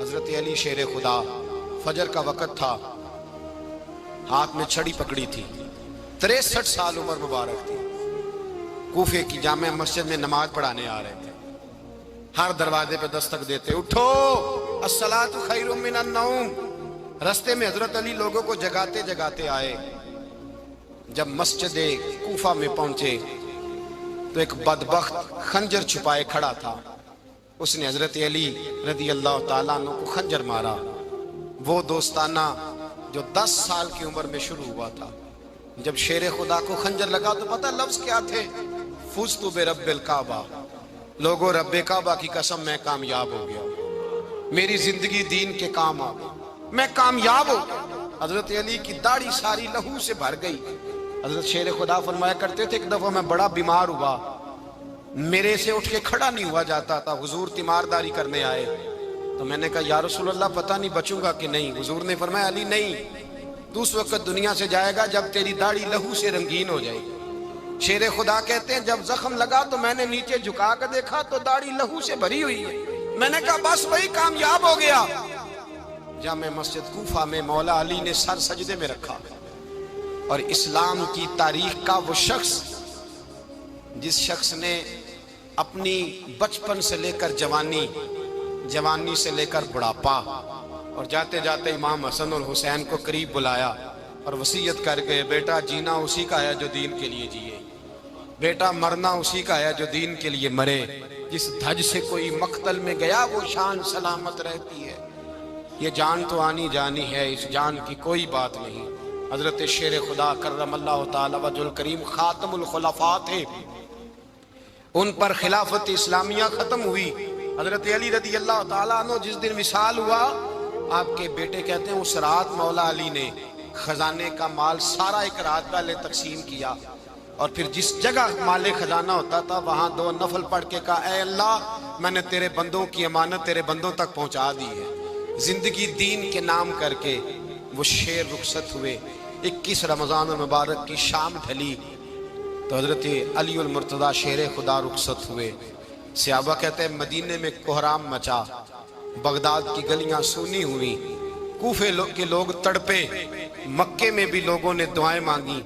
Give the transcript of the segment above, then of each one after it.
حضرت علی شیر خدا، فجر کا وقت تھا، ہاتھ میں چھڑی پکڑی تھی، 63 سال عمر مبارک تھی، کوفے کی جامع مسجد میں نماز پڑھانے آ رہے تھے۔ ہر دروازے پہ دستک دیتے، اٹھو الصلاۃ خیر من النوم۔ رستے میں حضرت علی لوگوں کو جگاتے جگاتے آئے۔ جب مسجد کوفہ میں پہنچے تو ایک بدبخت خنجر چھپائے کھڑا تھا، اس نے حضرت علی رضی اللہ تعالیٰ عنہ کو خنجر مارا۔ وہ دوستانہ جو 10 سال کی عمر میں شروع ہوا تھا، جب شیر خدا کو خنجر لگا تو پتہ لفظ کیا تھے؟ فزت برب الکعبہ، لوگوں رب کعبہ کی قسم میں کامیاب ہو گیا، میری زندگی دین کے کام آ گئی، میں کامیاب ہو گیا۔ حضرت علی کی داڑھی ساری لہو سے بھر گئی۔ حضرت شیر خدا فرمایا کرتے تھے، ایک دفعہ میں بڑا بیمار ہوا، میرے سے اٹھ کے کھڑا نہیں ہوا جاتا تھا، حضور تیمارداری کرنے آئے تو میں نے کہا یا رسول اللہ پتہ نہیں بچوں گا کہ نہیں۔ حضور نے فرمایا علی نہیں، تو اس وقت دنیا سے جائے گا جب تیری داڑھی لہو سے رنگین ہو جائے گی۔ شیر خدا کہتے ہیں جب زخم لگا تو میں نے نیچے جھکا کر دیکھا تو داڑھی لہو سے بھری ہوئی ہے، میں نے کہا بس وہی کامیاب ہو گیا۔ جامع مسجد کوفہ میں مولا علی نے سر سجدے میں رکھا، اور اسلام کی تاریخ کا وہ شخص جس شخص نے اپنی بچپن سے لے کر جوانی، جوانی سے لے کر بڑھاپا، اور جاتے جاتے امام حسن اور حسین کو قریب بلایا اور وصیت کر گئے، بیٹا جینا اسی کا ہے جو دین کے لیے جیے، بیٹا مرنا اسی کا ہے جو دین کے لیے مرے، جس دھج سے کوئی مقتل میں گیا وہ شان سلامت رہتی ہے، یہ جان تو آنی جانی ہے، اس جان کی کوئی بات نہیں۔ حضرت شیر خدا کرم اللہ تعالی وجہ الکریم خاتم الخلفاء تھے، ان پر خلافت اسلامیہ ختم ہوئی۔ حضرت علی رضی اللہ تعالیٰ عنہ جس دن وصال ہوا، آپ کے بیٹے کہتے ہیں اس رات مولا علی نے خزانے کا مال سارا ایک رات پہلے تقسیم کیا، اور پھر جس جگہ مال خزانہ ہوتا تھا وہاں 2 نفل پڑھ کے کہا اے اللہ میں نے تیرے بندوں کی امانت تیرے بندوں تک پہنچا دی ہے۔ زندگی دین کے نام کر کے وہ شیر رخصت ہوئے۔ 21 رمضان المبارک کی شام ڈھلی تو حضرت علی المرتضیٰ شیر خدا رخصت ہوئے۔ صحابہ کہتے ہیں مدینے میں کوہرام مچا، بغداد کی گلیاں سونی ہوئی، کوفے کے لوگ تڑپے، مکے میں بھی لوگوں نے دعائیں مانگی۔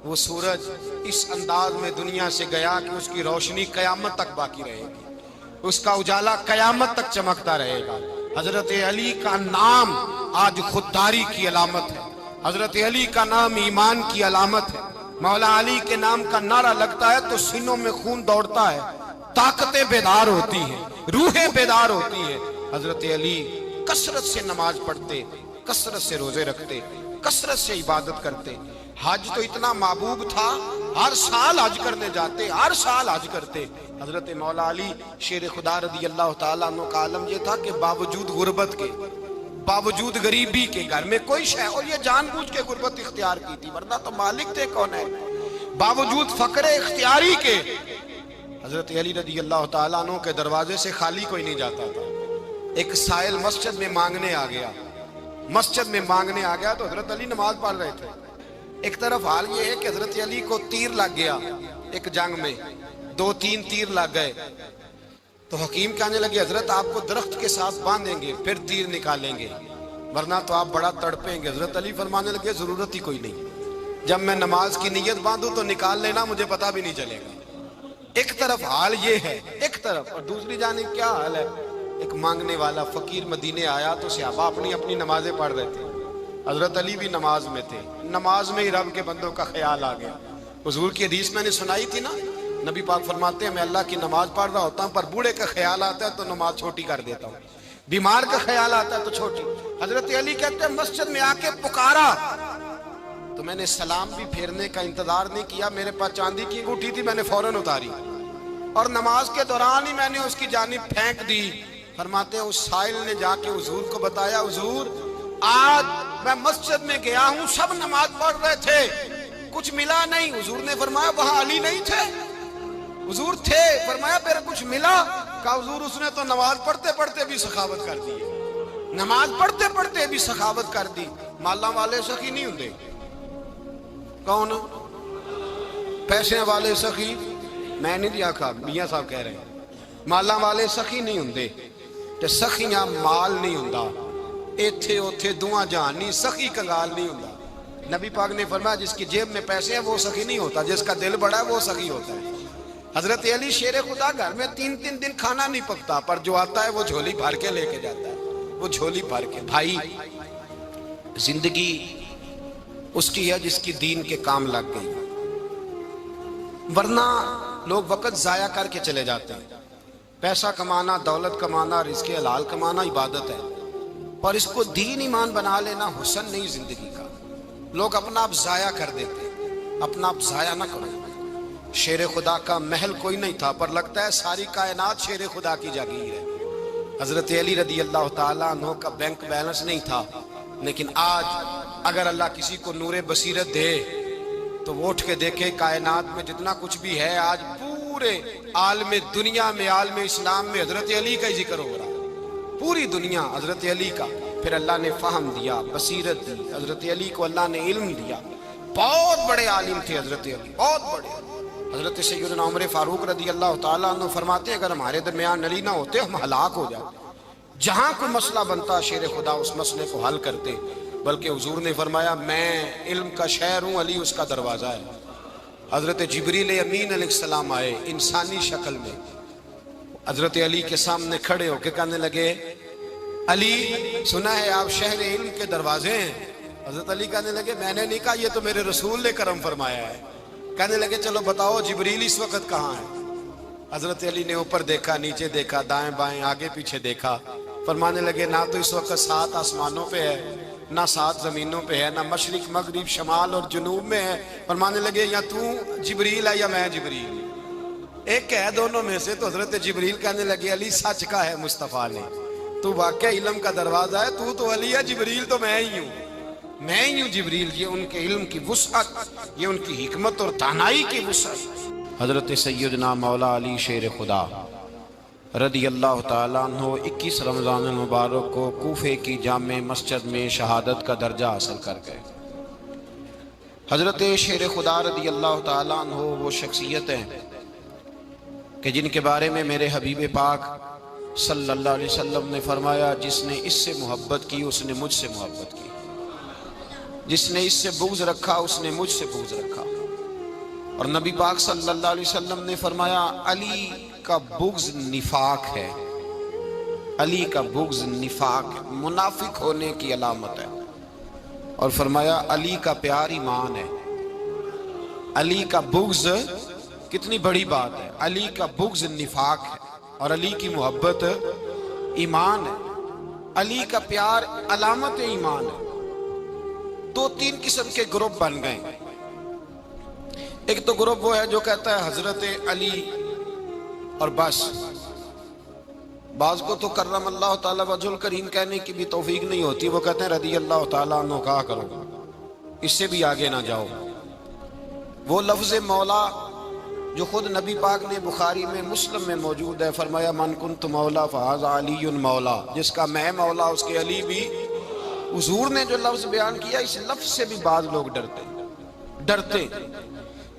وہ سورج اس انداز میں دنیا سے گیا کہ اس کی روشنی قیامت تک باقی رہے گی، اس کا اجالا قیامت تک چمکتا رہے گا۔ حضرت علی کا نام آج خودداری کی علامت ہے، حضرت علی کا نام ایمان کی علامت ہے۔ مولا علی کے نام کا نعرہ لگتا ہے تو سینوں میں خون دوڑتا ہے، طاقتیں بیدار ہوتی ہیں، روحیں بیدار ہوتی ہیں۔ حضرت علی کثرت سے نماز پڑھتے، کثرت سے روزے رکھتے، کثرت سے عبادت کرتے۔ حج تو اتنا محبوب تھا، ہر سال حج کرنے جاتے، ہر سال حج کرتے۔ حضرت مولا علی شیر خدا رضی اللہ تعالیٰ عنہ کا عالم یہ تھا کہ باوجود غربت کے، باوجود غریبی کے، گھر میں کوئی شے، اور یہ جان بوجھ کے غربت اختیار کی تھی ورنہ تو مالک تھے کون ہے، باوجود فقر اختیاری کے حضرت علی رضی اللہ تعالیٰ عنہ کے دروازے سے خالی کوئی نہیں جاتا تھا۔ ایک سائل مسجد میں مانگنے آ گیا، مسجد میں مانگنے آ گیا تو حضرت علی نماز پڑھ رہے تھے۔ ایک طرف حال یہ ہے کہ حضرت علی کو تیر لگ گیا ایک جنگ میں، 2-3 تیر لگ گئے تو حکیم کہنے لگے حضرت آپ کو درخت کے ساتھ باندھیں گے پھر تیر نکالیں گے ورنہ تو آپ بڑا تڑپیں گے۔ حضرت علی فرمانے لگے ضرورت ہی کوئی نہیں، جب میں نماز کی نیت باندھوں تو نکال لینا، مجھے پتہ بھی نہیں چلے گا۔ ایک طرف حال یہ ہے، ایک طرف، اور دوسری جانب کیا حال ہے؟ ایک مانگنے والا فقیر مدینے آیا تو صحابہ اپنی اپنی نمازیں پڑھ رہے تھے، حضرت علی بھی نماز میں تھے، نماز میں ہی رب کے بندوں کا خیال آ گیا۔ حضور کی حدیث میں نے سنائی تھی نا، نبی پاک فرماتے ہیں میں اللہ کی نماز پڑھ رہا ہوتا ہوں پر بوڑھے کا خیال آتا ہے تو نماز چھوٹی کر دیتا ہوں، بیمار کا خیال آتا ہے تو چھوٹی۔ حضرت علی کہتے ہیں مسجد میں آ کے پکارا تو میں نے سلام بھی پھیرنے کا انتظار نہیں کیا، میرے پاس چاندی کی انگوٹھی تھی، میں نے فوراً اتاری اور نماز کے دوران ہی میں نے اس کی جانب پھینک دی۔ فرماتے ہیں اس سائل نے جا کے حضور کو بتایا حضور آج میں مسجد میں گیا ہوں، سب نماز پڑھ رہے تھے، کچھ ملا نہیں۔ حضور نے فرمایا وہاں علی نہیں تھے؟ حضور تھے۔ فرمایا پھر کچھ ملا؟ کہا حضور اس نے تو نماز پڑھتے پڑھتے بھی سخاوت کر دی، نماز پڑھتے پڑھتے بھی سخاوت کر دی۔ مالاں والے سخی نہیں ہوندے، کون؟ پیسے والے سخی میں نہیں دیا کھا، میاں صاحب کہہ رہے ہیں مالاں والے سخی نہیں ہوندے، تے سخیاں مال نہیں ہوندا، ایتھے اوتھے دعا جہان نہیں، سخی کنگال نہیں ہوندا۔ نبی پاک نے فرمایا جس کی جیب میں پیسے ہیں وہ سخی نہیں ہوتا، جس کا دل بڑا ہے وہ سخی ہوتا ہے۔ حضرت علی شیر خدا گھر میں 3 دن کھانا نہیں پکتا، پر جو آتا ہے وہ جھولی بھر کے لے کے جاتا ہے، وہ جھولی بھر کے۔ بھائی زندگی اس کی ہے جس کی دین کے کام لگ گئی، ورنہ لوگ وقت ضائع کر کے چلے جاتے ہیں۔ پیسہ کمانا، دولت کمانا، رزق حلال کمانا عبادت ہے، پر اس کو دین ایمان بنا لینا حسن نہیں زندگی کا۔ لوگ اپنا آپ ضائع کر دیتے، اپنا آپ ضائع نہ کرو۔ شیر خدا کا محل کوئی نہیں تھا، پر لگتا ہے ساری کائنات شیر خدا کی جاگیر ہے۔ حضرت علی رضی اللہ تعالیٰ عنہ کا بینک بیلنس نہیں تھا، لیکن آج اگر اللہ کسی کو نور بصیرت دے تو وہ اٹھ کے دیکھے کائنات میں جتنا کچھ بھی ہے، آج پورے عالم دنیا میں، عالم اسلام میں حضرت علی کا ہی ذکر ہو رہا ہے، پوری دنیا حضرت علی کا۔ پھر اللہ نے فہم دیا، بصیرت دی، حضرت علی کو اللہ نے علم دیا۔ بہت بڑے عالم تھے حضرت علی، بہت بڑے۔ حضرت سیدنا عمر فاروق رضی اللہ تعالیٰ عنہ فرماتے ہیں اگر ہمارے درمیان علی نہ ہوتے ہم ہلاک ہو جاتے، جہاں کوئی مسئلہ بنتا شیر خدا اس مسئلے کو حل کرتے۔ بلکہ حضور نے فرمایا میں علم کا شہر ہوں، علی اس کا دروازہ ہے۔ حضرت جبریل امین علیہ السلام آئے انسانی شکل میں، حضرت علی کے سامنے کھڑے ہو کے کہنے لگے علی سنا ہے آپ شہر علم کے دروازے ہیں۔ حضرت علی کہنے لگے میں نے نہیں کہا، یہ تو میرے رسول نے کرم فرمایا ہے۔ کہنے لگے چلو بتاؤ جبریل اس وقت کہاں ہے؟ حضرت علی نے اوپر دیکھا، نیچے دیکھا، دائیں بائیں آگے پیچھے دیکھا، فرمانے لگے نہ تو اس وقت 7 آسمانوں پہ ہے، نہ 7 زمینوں پہ ہے، نہ مشرق مغرب شمال اور جنوب میں ہے۔ فرمانے لگے یا تو جبریل ہے یا میں جبریل، ایک ہے دونوں میں سے۔ تو حضرت جبریل کہنے لگے علی سچ کا ہے مصطفیٰ نے، تو واقعہ علم کا دروازہ ہے، تو علی ہے، جبریل تو میں ہی ہوں، میں ہی ہوں جبریل۔ یہ ان کے علم کی وسعت، یہ ان کی حکمت اور دانائی کی وسعت۔ حضرت سیدنا مولا علی شیر خدا رضی اللہ تعالیٰ عنہ 21 رمضان المبارک کو کوفے کی جامع مسجد میں شہادت کا درجہ حاصل کر گئے۔ حضرت شیر خدا رضی اللہ تعالیٰ عنہ وہ شخصیت ہیں کہ جن کے بارے میں میرے حبیب پاک صلی اللہ علیہ وسلم نے فرمایا جس نے اس سے محبت کی اس نے مجھ سے محبت کی، جس نے اس سے بغض رکھا اس نے مجھ سے بغض رکھا۔ اور نبی پاک صلی اللہ علیہ وسلم نے فرمایا علی کا بغض نفاق ہے، علی کا بغض نفاق منافق ہونے کی علامت ہے۔ اور فرمایا علی کا پیار ایمان ہے، علی کا بغض کتنی بڑی بات ہے، علی کا بغض نفاق ہے اور علی کی محبت ایمان ہے، علی کا پیار علامت ایمان ہے۔ 2-3 قسم کے گروپ بن گئے۔ ایک تو گروپ وہ ہے جو کہتا ہے حضرت علی اور بس، بعض کو تو کرم اللہ تعالیٰ وجہ الکریم کہنے کی بھی توفیق نہیں ہوتی، وہ کہتے ہیں رضی اللہ تعالیٰ عنہ کہا کرو، اس سے بھی آگے نہ جاؤ۔ وہ لفظ مولا جو خود نبی پاک نے بخاری میں مسلم میں موجود ہے، فرمایا من کنت مولا فہذا علی مولا، جس کا میں مولا اس کے علی بھی۔ حضور نے جو لفظ بیان کیا اس لفظ سے بھی بعض لوگ ڈرتے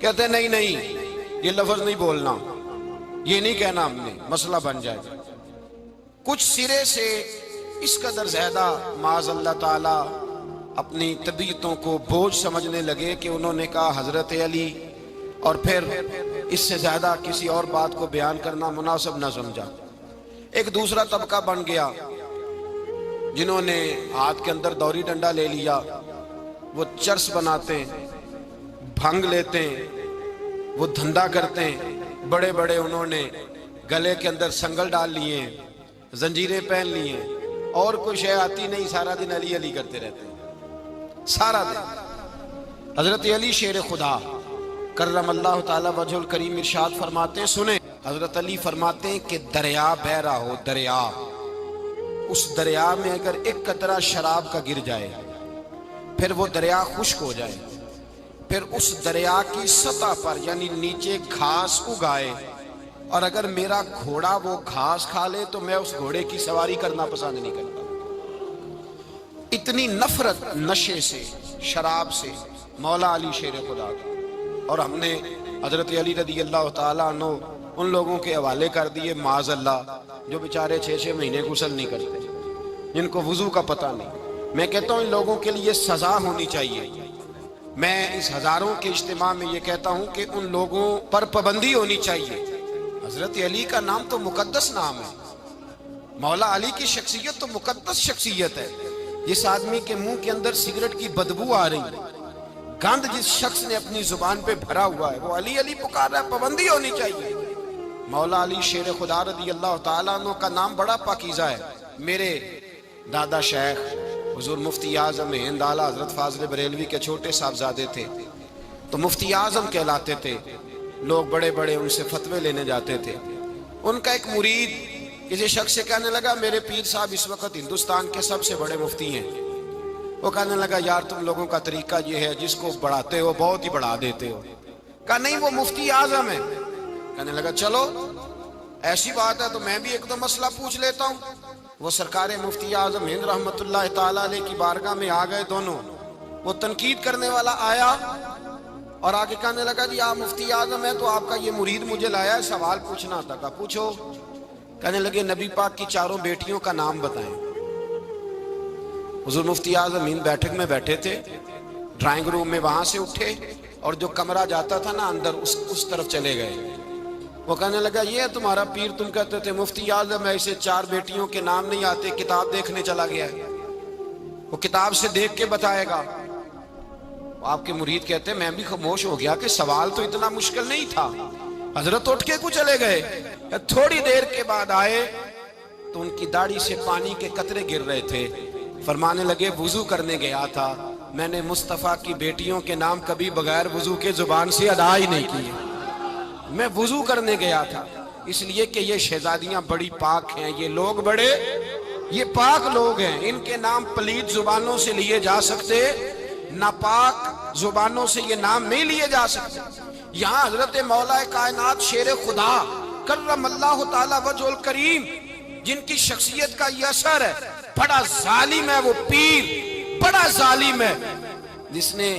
کہتے ہیں نہیں نہیں یہ لفظ نہیں بولنا، یہ نہیں کہنا، ہم نے مسئلہ بن جائے گا۔ کچھ سرے سے اس قدر زیادہ معاذ اللہ تعالی اپنی طبیعتوں کو بوجھ سمجھنے لگے کہ انہوں نے کہا حضرت علی، اور پھر اس سے زیادہ کسی اور بات کو بیان کرنا مناسب نہ سمجھا۔ ایک دوسرا طبقہ بن گیا جنہوں نے ہاتھ کے اندر دوری ڈنڈا لے لیا، وہ چرس بناتے ہیں، بھنگ لیتے ہیں، وہ دھندا کرتے ہیں، بڑے بڑے انہوں نے گلے کے اندر سنگل ڈال لیے ہیں، زنجیریں پہن لی ہیں، اور کوئی شے آتی نہیں، سارا دن علی علی کرتے رہتے ہیں سارا دن۔ حضرت علی شیر خدا کرم اللہ تعالی وجہ الکریم ارشاد فرماتے ہیں، سنیں حضرت علی فرماتے ہیں کہ دریا بہ رہا ہو، دریا، اس دریا میں اگر ایک قطرہ شراب کا گر جائے پھر وہ دریا خشک ہو جائے، پھر اس دریا کی سطح پر یعنی نیچے گھاس اگائے، اور اگر میرا گھوڑا وہ گھاس کھا لے تو میں اس گھوڑے کی سواری کرنا پسند نہیں کرتا۔ اتنی نفرت نشے سے، شراب سے مولا علی شیر خدا کا۔ اور ہم نے حضرت علی رضی اللہ تعالیٰ عنہ ان لوگوں کے حوالے کر دیے معاذ اللہ جو بیچارے 6 مہینے غسل نہیں کرتے، جن کو وضو کا پتہ نہیں۔ میں کہتا ہوں ان لوگوں کے لیے سزا ہونی چاہیے۔ میں اس ہزاروں کے اجتماع میں یہ کہتا ہوں کہ ان لوگوں پر پابندی ہونی چاہیے۔ حضرت علی کا نام تو مقدس نام ہے، مولا علی کی شخصیت تو مقدس شخصیت ہے۔ جس آدمی کے منہ کے اندر سگریٹ کی بدبو آ رہی ہے، گند جس شخص نے اپنی زبان پہ بھرا ہوا ہے، وہ علی علی پکار رہا ہے، پابندی ہونی چاہیے۔ مولا علی شیر خدا رضی اللہ تعالیٰ عنہ کا نام بڑا پاکیزہ ہے۔ میرے دادا شیخ حضور مفتی اعظم ہند اعلیٰ حضرت فاضل بریلوی کے چھوٹے صاحبزادے تھے، تو مفتی اعظم کہلاتے تھے، لوگ بڑے بڑے ان سے فتوے لینے جاتے تھے۔ ان کا ایک مرید کسی شخص سے کہنے لگا میرے پیر صاحب اس وقت ہندوستان کے سب سے بڑے مفتی ہیں۔ وہ کہنے لگا یار تم لوگوں کا طریقہ یہ ہے جس کو بڑھاتے ہو بہت ہی بڑھا دیتے ہو۔ کہا نہیں وہ مفتی اعظم ہے۔ کہنے لگا چلو ایسی بات ہے تو میں بھی ایک دو مسئلہ پوچھ لیتا ہوں۔ وہ سرکار مفتی اعظم ہند رحمت اللہ تعالیٰ علیہ کی بارگاہ میں آ گئے دونوں۔ وہ تنقید کرنے والا آیا اور آگے کہنے لگا جی آپ مفتی اعظم ہیں تو آپ کا یہ مرید مجھے لایا ہے سوال پوچھنا تھا۔ کہا پوچھو۔ کہنے لگے نبی پاک کی 4 بیٹیوں کا نام بتائیں۔ حضور مفتی اعظم ہند بیٹھک میں بیٹھے تھے، ڈرائنگ روم میں وہاں سے اٹھے اور جو کمرہ جاتا تھا نا اندر اس طرف چلے گئے۔ وہ کہنے لگا یہ ہے تمہارا پیر، تم کہتے تھے مفتی اعظم ہے، اسے 4 بیٹیوں کے نام نہیں آتے، کتاب دیکھنے چلا گیا ہے، وہ کتاب سے دیکھ کے بتائے گا۔ آپ کے مرید کہتے ہیں میں بھی خاموش ہو گیا کہ سوال تو اتنا مشکل نہیں تھا۔ حضرت اٹھ کے کو چلے گئے۔ تھوڑی دیر کے بعد آئے تو ان کی داڑھی سے پانی کے قطرے گر رہے تھے۔ فرمانے لگے وضو کرنے گیا تھا، میں نے مصطفیٰ کی بیٹیوں کے نام کبھی بغیر وضو کے زبان سے ادا ہی نہیں کیے۔ میں وضو کرنے گیا تھا اس لیے کہ یہ شہزادیاں بڑی پاک ہیں، یہ لوگ بڑے یہ پاک لوگ ہیں، ان کے نام پلید زبانوں سے لیے جا سکتے، ناپاک زبانوں سے یہ نام نہیں لیے جا سکتے۔ یہاں حضرت مولا کائنات شیر خدا کرم اللہ تعالی وجہ الکریم جن کی شخصیت کا یہ اثر ہے، بڑا ظالم ہے وہ پیر، بڑا ظالم ہے جس نے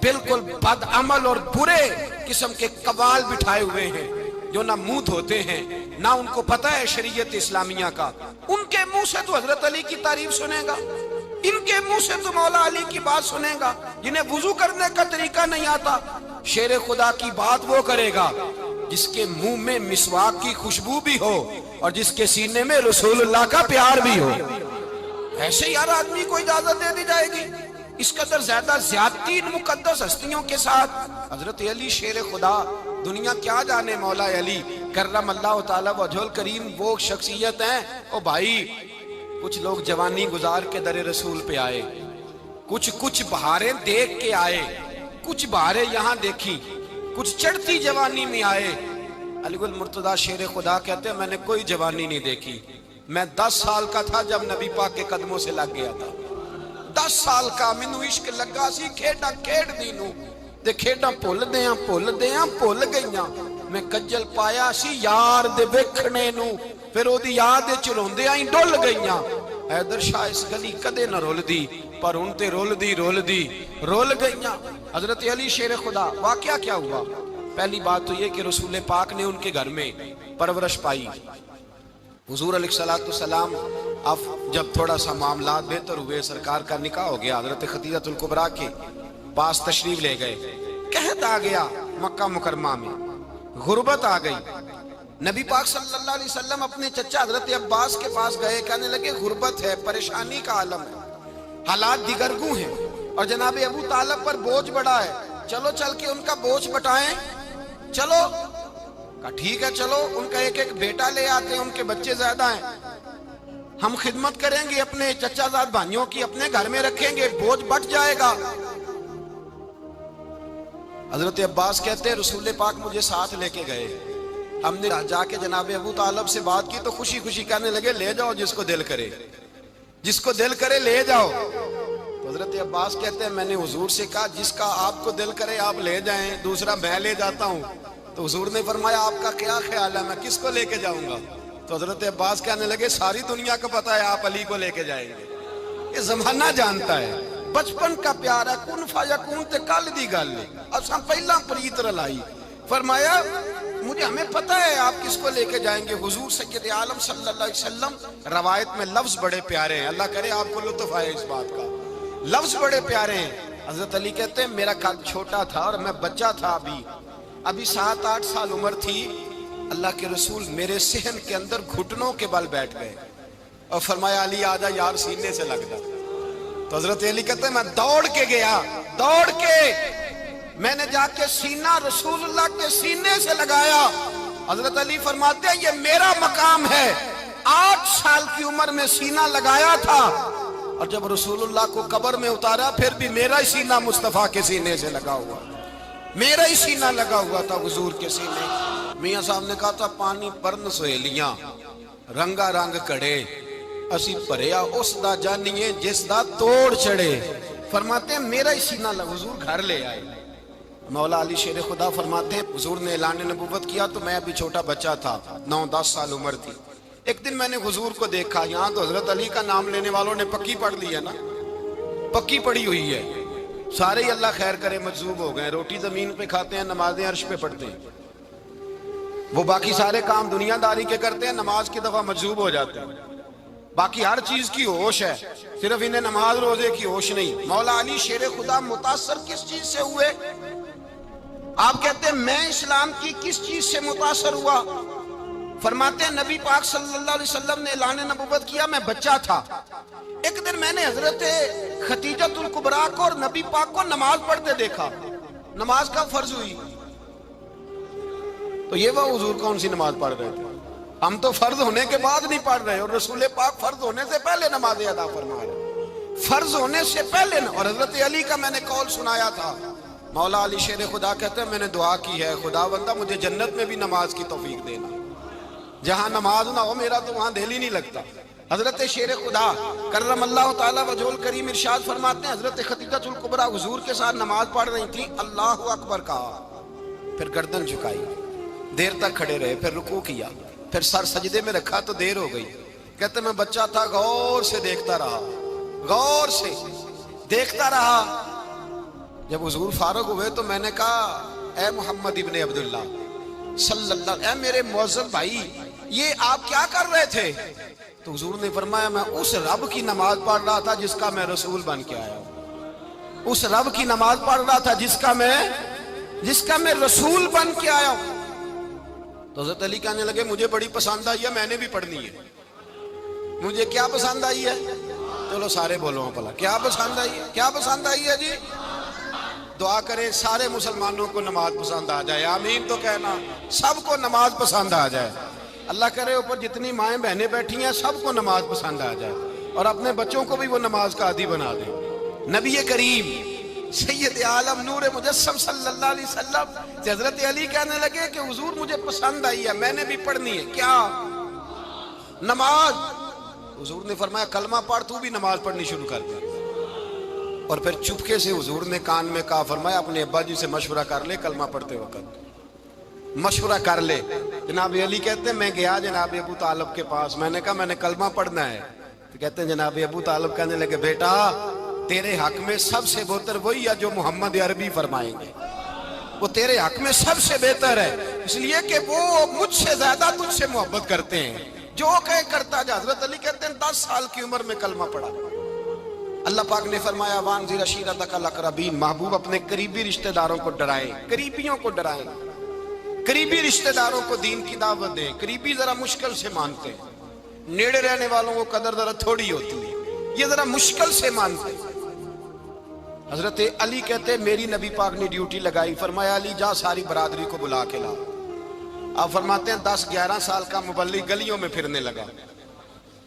بالکل بد عمل اور برے قسم کے قوال بٹھائے ہوئے ہیں، جو نہ منہ دھوتے ہیں نہ ان کو پتہ ہے شریعت اسلامیہ کا۔ ان کے منہ سے تو حضرت علی کی تعریف سنے گا، ان کے منہ سے تو مولا علی کی بات سنے گا، جنہیں وضو کرنے کا طریقہ نہیں آتا۔ شیر خدا کی بات وہ کرے گا جس کے منہ میں مسواک کی خوشبو بھی ہو اور جس کے سینے میں رسول اللہ کا پیار بھی ہو۔ ایسے یار آدمی کو اجازت دے دی جائے گی؟ اس قدر زیادہ زیادتی ان مقدس ہستیوں کے ساتھ۔ حضرت علی شیر خدا، دنیا کیا جانے مولا علی کرم اللہ تعالی وجہ الکریم وہ شخصیت ہیں۔ او بھائی کچھ لوگ جوانی گزار کے در رسول پہ آئے، کچھ بہاریں دیکھ کے آئے، کچھ بہاریں یہاں دیکھی، کچھ چڑھتی جوانی میں آئے۔ علی گل مرتضیٰ شیر خدا کہتے ہیں میں نے کوئی جوانی نہیں دیکھی، میں 10 سال کا تھا جب نبی پاک کے قدموں سے لگ گیا تھا۔ 10 سال کا مینوں عشق لگا سی، کھیڈا کھیڈ دینوں تے کھیڈا بھول گئیاں، میں کجل پایا سی یار دے ویکھنے نو، پھر او دی یاد وچ روندیاں ہی ڈل گئیاں۔ حیدر شاہ اس گلی کدے نہ رول دی، پر ان تے رول گئیاں۔ حضرت علی شیر خدا، واقعہ کیا ہوا؟ پہلی بات تو یہ کہ رسول پاک نے ان کے گھر میں پرورش پائی۔ حضور علیہ السلام اب جب تھوڑا سا معاملات بہتر ہوئے، سرکار کا نکاح ہو گیا، حضرت خدیجہ الکبریٰ کے پاس تشریف لے گئے۔ قحط آ گیا مکہ مکرمہ میں، غربت آ گئی۔ نبی پاک صلی اللہ علیہ وسلم اپنے چچا حضرت عباس کے پاس گئے، کہنے لگے غربت ہے، پریشانی کا عالم ہے، حالات دیگرگوں ہیں اور جناب ابو طالب پر بوجھ بڑا ہے، چلو چل کے ان کا بوجھ بٹائیں۔ چلو کہا ٹھیک ہے چلو، ان کا ایک بیٹا لے آتے ہیں، ان کے بچے زیادہ ہیں، ہم خدمت کریں گے اپنے چچا زاد بھائیوں کی، اپنے گھر میں رکھیں گے، بوجھ بٹ جائے گا۔ حضرت عباس کہتے ہیں رسول پاک مجھے ساتھ لے کے گئے، ہم نے جا کے جناب ابو طالب سے بات کی تو خوشی خوشی کہنے لگے لے جاؤ جس کو دل کرے لے جاؤ۔ تو حضرت عباس کہتے ہیں میں نے حضور سے کہا جس کا آپ کو دل کرے آپ لے جائیں، دوسرا میں لے جاتا ہوں۔ تو حضور نے فرمایا آپ کا کیا خیال ہے، میں کس کو لے کے جاؤں گا؟ تو حضرت عباس کہنے لگے ساری دنیا کو پتا ہے آپ علی کو لے کے جائیں گے، یہ زمانہ جانتا ہے، بچپن کا پیار ہے، کن فیکون تے کل دی گل ہے، اساں پہلا پریت رلائی۔ فرمایا مجھے ہمیں پتہ ہے آپ کس کو لے کے جائیں گے. حضور سید عالم صلی اللہ علیہ وسلم. روایت میں لفظ بڑے پیارے ہیں, اللہ کرے آپ کو لطف آئے اس بات کا. لفظ بڑے پیارے ہیں. حضرت علی کہتے ہیں میرا قد چھوٹا تھا اور میں بچہ تھا, ابھی 7-8 سال عمر تھی. اللہ کے رسول میرے صحن کے اندر گھٹنوں کے بل بیٹھ گئے اور فرمایا علی آجا یار سینے سے لگ جا. تو حضرت علی کہتے ہیں میں دوڑ کے گیا, دوڑ کے میں نے جا کے سینہ رسول اللہ کے سینے سے لگایا. حضرت علی فرماتے ہیں یہ میرا مقام ہے. 8 سال کی عمر میں سینہ لگایا تھا اور جب رسول اللہ کو قبر میں اتارا پھر بھی میرا ہی سینہ مصطفیٰ کے سینے سے لگا ہوا, میرا ہی سینہ لگا ہوا تھا حضور کے سینے. میاں صاحب نے کہا تھا پانی پرن سہیلیاں رنگا رنگ کڑے اسی پریا اس دا جانیے جس دا توڑ چڑے. فرماتے ہیں میرا ہی سینہ لگا. حضور گھر لے آئے. مولا علی شیر خدا فرماتے ہیں حضور نے اعلان نبوت کیا تو میں ابھی چھوٹا بچہ تھا, 9-10 سال عمر تھی. ایک دن میں نے حضور کو دیکھا, یہاں تو حضرت علی کا نام لینے والوں نے پکی پڑھ لی ہے نا, پکی پڑھی ہوئی ہے. سارے ہی اللہ خیر کرے مجذوب ہو گئے. روٹی زمین پہ کھاتے ہیں, نمازیں عرش پہ پڑھتے ہیں. وہ باقی سارے کام دنیا داری کے کرتے ہیں, نماز کی دفعہ مجذوب ہو جاتے ہیں. باقی ہر چیز کی ہوش ہے, صرف انہیں نماز روزے کی ہوش نہیں. مولا علی شیر خدا متاثر کس چیز سے ہوئے؟ آپ کہتے ہیں میں اسلام کی کس چیز سے متاثر ہوا؟ فرماتے ہیں نبی پاک صلی اللہ علیہ وسلم نے اعلان نبوت کیا, میں بچہ تھا. ایک دن میں نے حضرت خدیجۃ الکبریٰ کو اور نبی پاک کو نماز پڑھتے دیکھا. نماز کا فرض ہوئی تو یہ وہ حضور کون سی نماز پڑھ رہے تھے؟ ہم تو فرض ہونے کے بعد نہیں پڑھ رہے, اور رسول پاک فرض ہونے سے پہلے نمازیں ادا فرما رہے, فرض ہونے سے پہلے. اور حضرت علی کا میں نے قول سنایا تھا. مولا علی شیر خدا کہتے ہیں میں نے دعا کی ہے خدا بندہ مجھے جنت میں بھی نماز کی توفیق دینا, جہاں نماز نہ ہو میرا تو وہاں دل ہی نہیں لگتا. حضرت شیر خدا کرم اللہ تعالیٰ وجہ الکریم ارشاد فرماتے ہیں حضرت خدیجۃ الکبریٰ حضور کے ساتھ نماز پڑھ رہی تھی, اللہ اکبر کہا, پھر گردن جھکائی, دیر تک کھڑے رہے, پھر رکوع کیا, پھر سر سجدے میں رکھا تو دیر ہو گئی. کہتے میں بچہ تھا, غور سے دیکھتا رہا, غور سے دیکھتا رہا. جب حضور فارغ ہوئے تو میں نے کہا اے محمد ابن عبداللہ صلی اللہ, اے میرے معزز بھائی یہ آپ کیا کر رہے تھے؟ تو حضور نے فرمایا میں اس رب کی نماز پڑھ رہا تھا جس کا میں رسول بن کے آیا ہوں, اس رب کی نماز پڑھ رہا تھا جس کا میں رسول بن کے آیا ہوں. تو حضرت علی کہنے لگے مجھے بڑی پسند آئی ہے, میں نے بھی پڑھنی ہے. مجھے کیا پسند آئی ہے؟ چلو سارے بولو پلا, کیا پسند آئی ہے؟ کیا پسند آئی ہے جی؟ دعا کریں سارے مسلمانوں کو نماز پسند آ جائے, آمین تو کہنا. سب کو نماز پسند آ جائے. اللہ کرے اوپر جتنی مائیں بہنیں بیٹھی ہیں سب کو نماز پسند آ جائے, اور اپنے بچوں کو بھی وہ نماز کا عادی بنا دیں. نبی کریم سید عالم نور مجسم صلی اللہ علیہ وسلم سے حضرت علی کہنے لگے کہ حضور مجھے پسند آئی ہے, میں نے بھی پڑھنی ہے. کیا؟ نماز. حضور نے فرمایا کلمہ پڑھ, تو بھی نماز پڑھنی شروع کر دے. اور پھر چپکے سے حضور نے کان میں کہا, فرمایا اپنے ابا جی سے مشورہ کر لے کلمہ پڑھتے وقت, مشورہ کر لے. جناب علی کہتے ہیں میں گیا جناب ابو طالب کے پاس, میں نے کہا میں نے کلمہ پڑھنا ہے. تو کہتے ہیں جناب ابو طالب کہنے لگے بیٹا تیرے حق میں سب سے بہتر وہی ہے جو محمد عربی فرمائیں گے, وہ تیرے حق میں سب سے بہتر ہے, اس لیے کہ وہ مجھ سے زیادہ تجھ سے محبت کرتے ہیں, جو کہیں کرتا جا. حضرت علی کہتے ہیں 10 سال کی عمر میں کلمہ پڑھا. اللہ پاک نے فرمایا وانذر عشیرتک الاقربین, محبوب اپنے قریبی رشتہ داروں کو ڈرائیں, قریبیوں کو ڈرائیں, قریبی رشتہ داروں کو دین کی دعوت دیں. قریبی ذرا مشکل سے مانتے ہیں, نیڑے رہنے والوں کو قدر ذرا تھوڑی ہوتی ہے, یہ ذرا مشکل سے مانتے ہیں. حضرت علی کہتے میری نبی پاک نے ڈیوٹی لگائی, فرمایا علی جا ساری برادری کو بلا کے لا. آپ فرماتے ہیں 10-11 سال کا مبلغ گلیوں میں پھرنے لگا,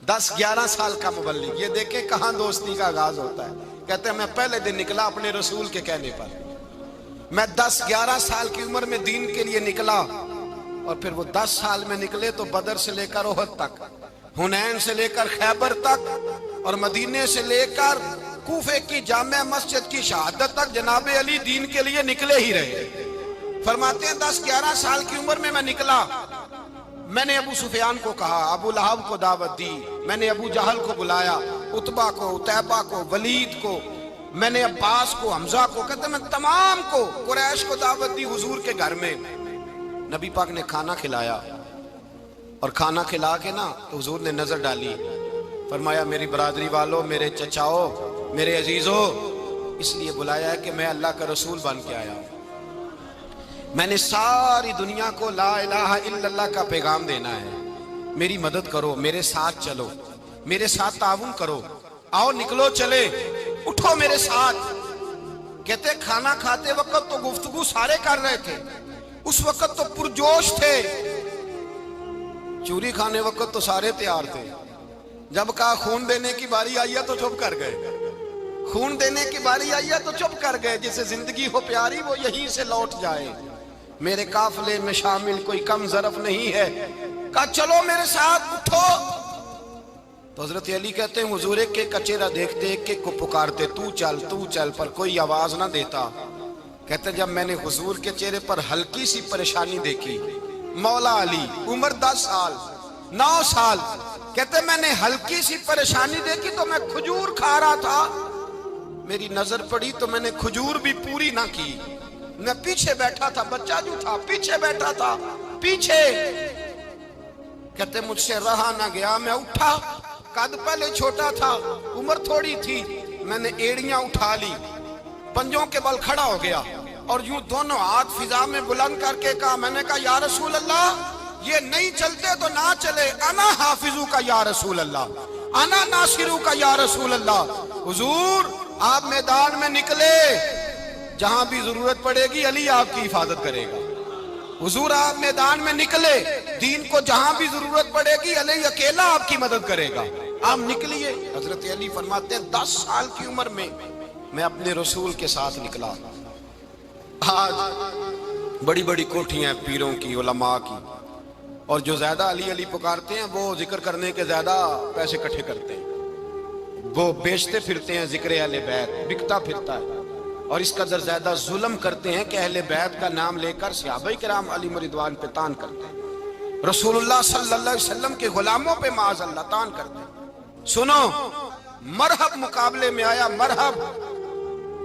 10-11 سال کا مبلغ. یہ دیکھیں کہاں دوستی کا آغاز ہوتا ہے. کہتے ہیں میں پہلے دن نکلا اپنے رسول کے کہنے پر, میں 10-11 سال کی عمر میں دین کے لیے نکلا, اور پھر وہ 10 سال میں نکلے تو بدر سے لے کر احد تک, حنین سے لے کر خیبر تک, اور مدینے سے لے کر کوفے کی جامع مسجد کی شہادت تک جناب علی دین کے لیے نکلے ہی رہے. فرماتے ہیں 10-11 سال کی عمر میں نکلا. میں نے ابو سفیان کو کہا, ابو لہب کو دعوت دی, میں نے ابو جہل کو بلایا, عتبہ کو, عتیبہ کو, ولید کو, میں نے عباس کو, حمزہ کو, کہتے میں تمام کو قریش کو دعوت دی حضور کے گھر میں. نبی پاک نے کھانا کھلایا اور کھانا کھلا کے نا تو حضور نے نظر ڈالی، فرمایا میری برادری والوں، میرے چچاؤ، میرے عزیزو، اس لیے بلایا ہے کہ میں اللہ کا رسول بن کے آیا ہوں، میں نے ساری دنیا کو لا الہ الا اللہ کا پیغام دینا ہے، میری مدد کرو، میرے ساتھ چلو، میرے ساتھ تعاون کرو، آؤ نکلو چلے، اٹھو میرے ساتھ۔ کہتے کھانا کھاتے وقت تو گفتگو سارے کر رہے تھے، اس وقت تو پرجوش تھے، چوری کھانے وقت تو سارے تیار تھے، جب کہا خون دینے کی باری آئی ہے تو چپ کر گئے، خون دینے کی باری آئی ہے تو چپ کر گئے، جسے زندگی ہو پیاری وہ یہیں سے لوٹ جائے، میرے قافلے میں شامل کوئی کم ظرف نہیں ہے، کہا چلو میرے ساتھ اٹھو۔ تو حضرت علی کہتے ہیں حضور ایک ایک کا چہرہ دیکھتے ایک ایک کو پکارتے، تو چل، پر کوئی آواز نہ دیتا۔ کہتے جب میں نے حضور کے چہرے پر ہلکی سی پریشانی دیکھی، مولا علی عمر 10 سال 9 سال، کہتے میں نے ہلکی سی پریشانی دیکھی تو میں کھجور کھا رہا تھا، میری نظر پڑی تو میں نے کھجور بھی پوری نہ کی، میں پیچھے بیٹھا تھا، بچہ جو تھا پیچھے بیٹھا تھا، پیچھے۔ کہتے مجھ سے رہا نہ گیا، میں اٹھا، قد پہلے چھوٹا تھا، عمر تھوڑی تھی، میں نے ایڑیاں اٹھا لی، پنجوں کے بل کھڑا ہو گیا اور یوں دونوں ہاتھ فضا میں بلند کر کے کہا، میں نے کہا یا رسول اللہ یہ نہیں چلتے تو نہ چلے، انا حافظو کا یا رسول اللہ، انا ناصرو کا یا رسول اللہ۔ حضور آپ میدان میں نکلے، جہاں بھی ضرورت پڑے گی علی آپ کی حفاظت کرے گا، حضور آپ میدان میں نکلے، دین کو جہاں بھی ضرورت پڑے گی علی اکیلا آپ کی مدد کرے گا، آپ نکلیے۔ حضرت علی فرماتے ہیں 10 سال کی عمر میں میں اپنے رسول کے ساتھ نکلا۔ آج بڑی بڑی کوٹھیاں ہیں پیروں کی، علماء کی، اور جو زیادہ علی علی پکارتے ہیں وہ ذکر کرنے کے زیادہ پیسے اکٹھے کرتے ہیں، وہ بیچتے پھرتے ہیں ذکر اہل بیت، بکتا پھرتا ہے، اور اس قدر زیادہ ظلم کرتے ہیں کہ اہل بیت کا نام لے کر صحابہ کرام علی رضوان پہ تان کرتے ہیں، رسول اللہ صلی اللہ علیہ وسلم کے غلاموں پہ معاذ اللہ تان کرتے ہیں۔ سنو، مرحب مقابلے میں آیا، مرحب۔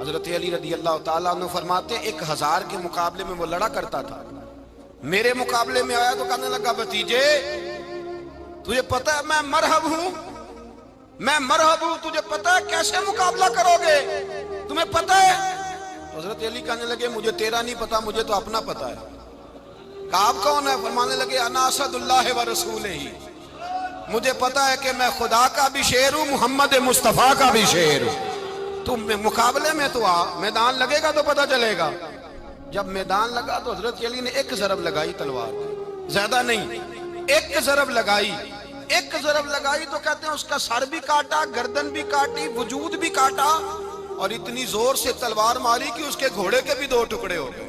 حضرت علی رضی اللہ تعالیٰ عنہ فرماتے ہیں 1000 کے مقابلے میں وہ لڑا کرتا تھا، میرے مقابلے میں آیا تو کہنے لگا بھتیجے تجھے پتہ ہے میں مرحب ہوں، میں مرحب ہوں، تجھے پتہ ہے کیسے مقابلہ کرو گے، تمہیں پتہ ہے؟ حضرت علی کہنے لگے مجھے تیرا نہیں پتا، مجھے تو اپنا پتا ہے۔ کہا آپ کون ہے؟ فرمانے لگے انا اسد اللہ و رسولہ، مجھے پتا ہے کہ میں خدا کا بھی شیر ہوں، محمد مصطفیٰ کا بھی شیر ہوں۔ تم مقابلے میں تو آ، میدان لگے گا تو پتہ چلے گا۔ جب میدان لگا تو حضرت علی نے ایک ضرب لگائی تلوار، زیادہ نہیں، ایک ضرب لگائی، ایک ضرب لگائی تو کہتے ہیں اس کا سر بھی کاٹا، گردن بھی کاٹی، وجود بھی کاٹا، اور اتنی زور سے تلوار ماری کہ اس کے گھوڑے کے بھی 2 ٹکڑے ہو گئے۔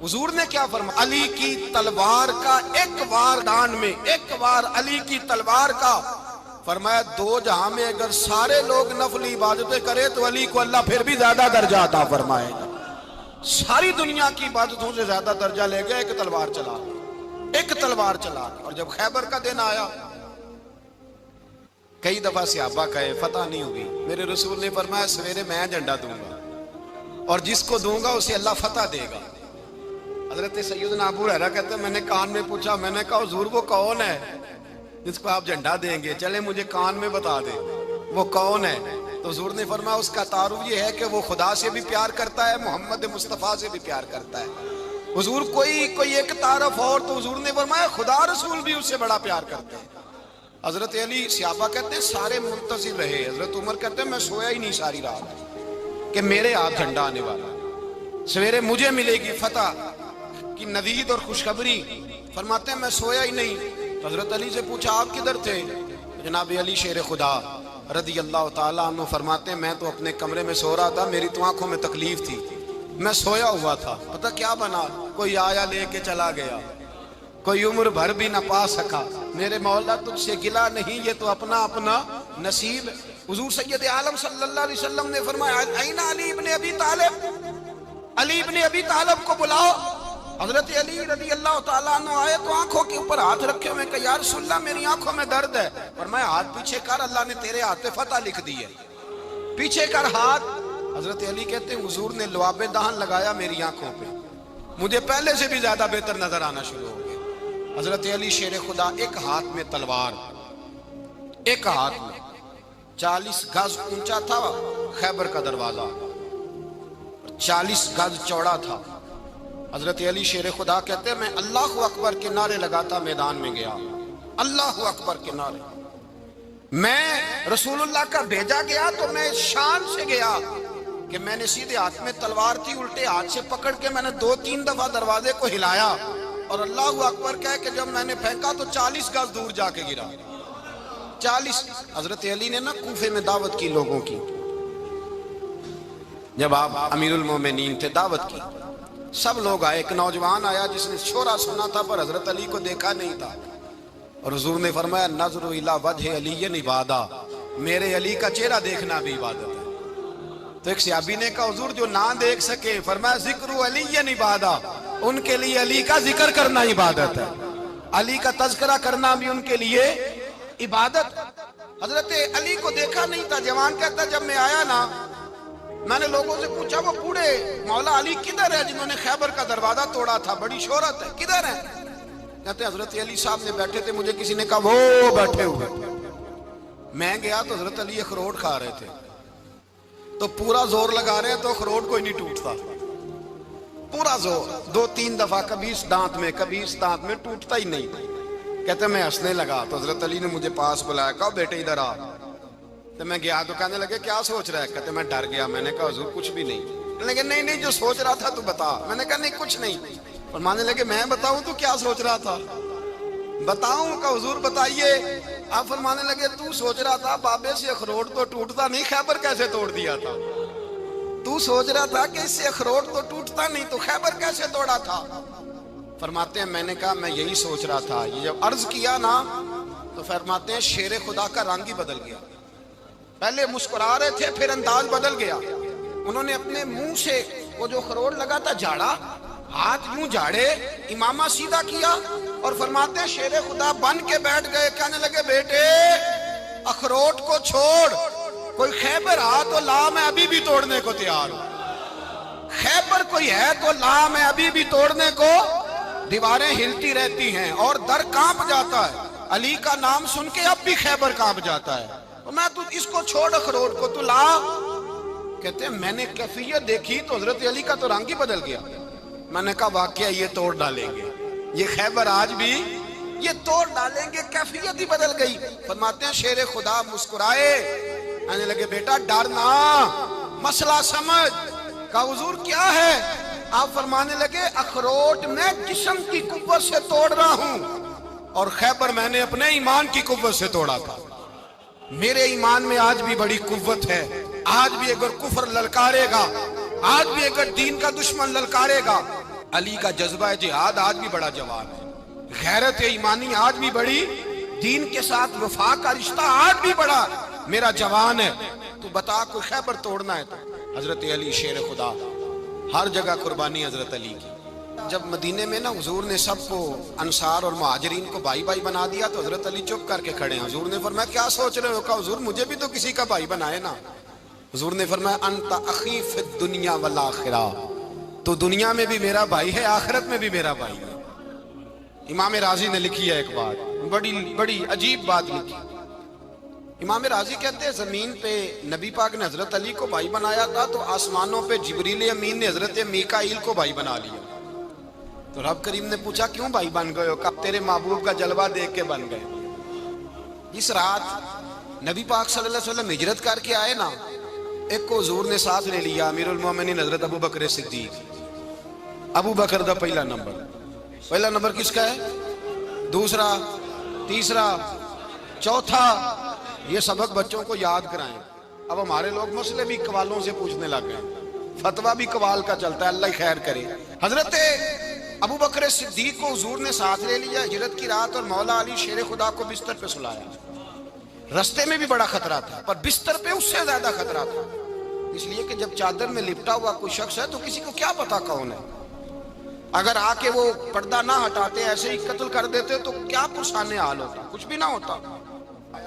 حضور نے کیا فرمایا؟ علی کی تلوار کا ایک وار دان میں، ایک وار علی کی تلوار کا، فرمایا 2 جہاں میں اگر سارے لوگ نفلی عبادتیں کرے تو علی کو اللہ پھر بھی زیادہ درجہ عطا فرمائے گا، ساری دنیا کی عبادتوں سے زیادہ درجہ لے گیا ایک تلوار چلا، ایک تلوار چلا۔ اور جب خیبر کا دن آیا، کئی دفعہ صحابہ کہے فتح نہیں ہوگی، میرے رسول نے فرمایا سویرے میں جھنڈا دوں گا اور جس کو دوں گا اسے اللہ فتح دے گا۔ حضرت سیدنا ابو ہریرہ کہتے ہیں میں نے کان میں پوچھا، میں نے کہا حضور وہ کون ہے جس کو آپ جھنڈا دیں گے؟ چلے مجھے کان میں بتا دیں وہ کون ہے۔ تو حضور نے فرمایا اس کا تعارف یہ ہے کہ وہ خدا سے بھی پیار کرتا ہے، محمد مصطفیٰ سے بھی پیار کرتا ہے۔ حضور کوئی ایک تعارف اور، تو حضور نے فرمایا خدا رسول بھی اس سے بڑا پیار کرتے ہیں۔ حضرت علی صحابہ کہتے ہیں سارے منتظر رہے، حضرت عمر کہتے ہیں میں سویا ہی نہیں ساری رات کہ میرے ہاتھ جھنڈا آنے والا، سویرے مجھے ملے گی فتح کی نوید اور خوشخبری۔ فرماتے ہیں میں سویا ہی نہیں۔ حضرت علی سے پوچھا آپ کدھر تھے؟ جناب علی شیر خدا رضی اللہ تعالیٰ عنہ فرماتے ہیں میں تو اپنے کمرے میں سو رہا تھا، میری تو آنکھوں میں تکلیف تھی، میں سویا ہوا تھا، پتہ کیا بنا، کوئی آیا لے کے چلا گیا، کوئی عمر بھر بھی نہ پا سکا، میرے مولا تجھ سے گلا نہیں، یہ تو اپنا اپنا نصیب۔ حضور سید عالم صلی اللہ علیہ وسلم نے فرمایا این علی ابن ابی طالب، علی ابن ابی طالب کو بلاؤ۔ حضرت علی رضی اللہ تعالیٰ عنہ آئے تو آنکھوں کے اوپر ہاتھ رکھے ہوئے کہ یا رسول اللہ میری آنکھوں میں درد ہے، فرمایا ہاتھ پیچھے کر، اللہ نے تیرے ہاتھ پہ فتح لکھ دی ہے، پیچھے کر ہاتھ۔ حضرت علی کہتے ہیں حضور نے لعاب دہن لگایا میری آنکھوں پہ، مجھے پہلے سے بھی زیادہ بہتر نظر آنا شروع ہو گیا۔ حضرت علی شیر خدا، ایک ہاتھ میں تلوار، ایک ہاتھ میں 40 گز اونچا تھا خیبر کا دروازہ، 40 گز چوڑا تھا۔ حضرت علی شیر خدا کہتے ہیں میں اللہ اکبر کے نعرے لگاتا میدان میں گیا، اللہ اکبر کے نعرے۔ میں رسول اللہ کا بھیجا گیا تو میں شان سے گیا کہ میں نے سیدھے ہاتھ میں تلوار تھی، الٹے ہاتھ سے پکڑ کے میں نے 2-3 دفعہ دروازے کو ہلایا اور اللہ اکبر کہہ کہ جب میں نے پھینکا تو 40 گز دور جا کے گرا۔ 40۔ حضرت علی نے نا کوفے میں دعوت کی لوگوں کی، جب آپ امیر المومنین تھے، دعوت کی، سب لوگ آئے۔ ایک نوجوان آیا جس نے شورا سنا تھا پر حضرت علی کو دیکھا نہیں تھا، اور حضور نے فرمایا نظر الی وجہ علی عبادہ، میرے علی کا چہرہ دیکھنا بھی عبادت ہے۔ تو ایک صحابی نے کہا حضور جو نہ دیکھ سکے، فرمایا ذکر علی عبادہ، ان کے لیے علی کا ذکر کرنا عبادت ہے، علی کا تذکرہ کرنا بھی ان کے لیے عبادت۔ حضرت علی کو دیکھا نہیں تھا۔ جوان کہتا جب میں آیا نا، میں نے لوگوں سے پوچھا وہ بوڑھے مولا علی کدھر ہے جنہوں نے خیبر کا دروازہ توڑا تھا، بڑی شہرت ہے، کدھر ہے؟ کہتے حضرت علی صاحب نے بیٹھے تھے، مجھے کسی نے کہا وہ بیٹھے ہوئے۔ میں گیا تو حضرت علی اخروٹ کھا رہے تھے، تو پورا زور لگا رہے ہیں تو اخروٹ کوئی نہیں ٹوٹتا، پورا زور 2-3 دفعہ، کبھی اس دانت میں کبھی اس دانت میں، ٹوٹتا ہی نہیں۔ کہتے میں ہنسنے لگا تو حضرت علی نے مجھے پاس بلایا، کہا بیٹے ادھر آ۔ تو میں گیا تو کہنے لگے کیا سوچ رہا ہے؟ کہتے میں ڈر گیا۔ میں نے کہا حضور کچھ بھی نہیں۔ لیکن نہیں جو سوچ رہا تھا تو بتا۔ میں نے کہا نہیں کچھ نہیں۔ فرمانے لگے میں بتاؤں تو کیا سوچ رہا تھا؟ بتاؤں؟ کہ حضور بتائیے۔ آپ فرمانے لگے تو سوچ رہا تھا بابے سے اخروٹ تو ٹوٹتا نہیں، خیبر کیسے توڑ دیا تھا؟ تو سوچ رہا تھا کہ اس سے اخروٹ تو ٹوٹتا نہیں تو خیبر کیسے توڑا تھا؟ فرماتے ہیں میں نے کہا میں یہی سوچ رہا تھا۔ یہ جب عرض کیا نا تو فرماتے ہیں شیر خدا کا رنگ ہی بدل گیا، پہلے مسکرا رہے تھے پھر انداز بدل گیا۔ انہوں نے اپنے منہ سے وہ جو خروٹ لگا تھا جھاڑا، ہاتھ یوں جھاڑے، امامہ سیدھا کیا، اور فرماتے ہیں شیر خدا بن کے بیٹھ گئے۔ کہنے لگے بیٹے اخروٹ کو چھوڑ، کوئی خیبر آ تو لا، میں ابھی بھی توڑنے کو تیار ہوں۔ خیبر کوئی ہے تو لا، میں ابھی بھی توڑنے کو۔ دیواریں ہلتی رہتی ہیں اور در کانپ جاتا ہے، علی کا نام سن کے اب بھی خیبر کانپ جاتا ہے۔ میں تو اس کو چھوڑ اخروٹ کو تو لا۔ کہتے ہیں میں نے کیفیت دیکھی تو حضرت علی کا تو رنگ ہی بدل گیا۔ میں نے کہا واقعہ یہ توڑ ڈالیں گے، یہ خیبر آج بھی یہ توڑ ڈالیں گے، کیفیت ہی بدل گئی۔ فرماتے ہیں شیر خدا مسکرائے، کہنے لگے بیٹا ڈرنا، مسئلہ سمجھ۔ کہا حضور کیا ہے؟ آپ فرمانے لگے اخروٹ میں جسم کی قوت سے توڑ رہا ہوں اور خیبر میں نے اپنے ایمان کی قوت سے توڑا تھا۔ میرے ایمان میں آج بھی بڑی قوت ہے، آج بھی اگر کفر للکارے گا، آج بھی اگر دین کا دشمن للکارے گا، علی کا جذبہ جہاد آج بھی بڑا جوان ہے، غیرت ایمانی آج بھی بڑی، دین کے ساتھ وفا کا رشتہ آج بھی بڑا میرا جوان ہے۔ تو بتا کوئی خیبر توڑنا ہے تو حضرت علی شیر خدا، ہر جگہ قربانی حضرت علی کی۔ جب مدینے میں نا حضور نے سب کو انصار اور مہاجرین کو بھائی بھائی بنا دیا تو حضرت علی چپ کر کے کھڑے ہیں۔ حضور نے فرمایا کیا سوچ رہے ہو؟ کہا حضور مجھے بھی تو کسی کا بھائی بنائے نا۔ حضور نے فرمایا انت اخی فی الدنیا والآخرہ، تو دنیا میں بھی میرا بھائی ہے، آخرت میں بھی میرا بھائی ہے۔ امام راضی نے لکھی ہے ایک بات، بڑی عجیب بات لکھی۔ امام راضی کہتے ہیں زمین پہ نبی پاک نے حضرت علی کو بھائی بنایا تھا تو آسمانوں پہ جبریل امین نے حضرت میکائیل کو بھائی بنا لیا۔ تو رب کریم نے پوچھا کیوں بھائی بن گئے ہو؟ کہا تیرے محبوب کا جلوہ دیکھ کے بن گئے۔ جس رات نبی پاک صلی اللہ علیہ وسلم ہجرت کر کے آئے نا، ایک کو حضور نے ساتھ لے لیا، امیر المومنین حضرت ابو بکر صدیق۔ ابو بکر دا پہلا نمبر کس کا ہے؟ دوسرا، تیسرا، چوتھا، یہ سبق بچوں کو یاد کرائیں۔ اب ہمارے لوگ مسئلے بھی قوالوں سے پوچھنے لگ گئے، فتویٰ بھی قوال کا چلتا ہے، اللہ خیر کرے۔ حضرت ابو بکر صدیق کو حضور نے ساتھ لے لیا ہجرت کی رات، اور مولا علی شیر خدا کو بستر پہ سلایا۔ رستے میں بھی بڑا خطرہ تھا پر بستر پہ اس سے زیادہ خطرہ تھا، اس لیے کہ جب چادر میں لپٹا ہوا کوئی شخص ہے تو کسی کو کیا پتا کون ہے، اگر آ کے وہ پردہ نہ ہٹاتے ایسے ہی قتل کر دیتے تو کیا پرسانے حال ہوتا، کچھ بھی نہ ہوتا۔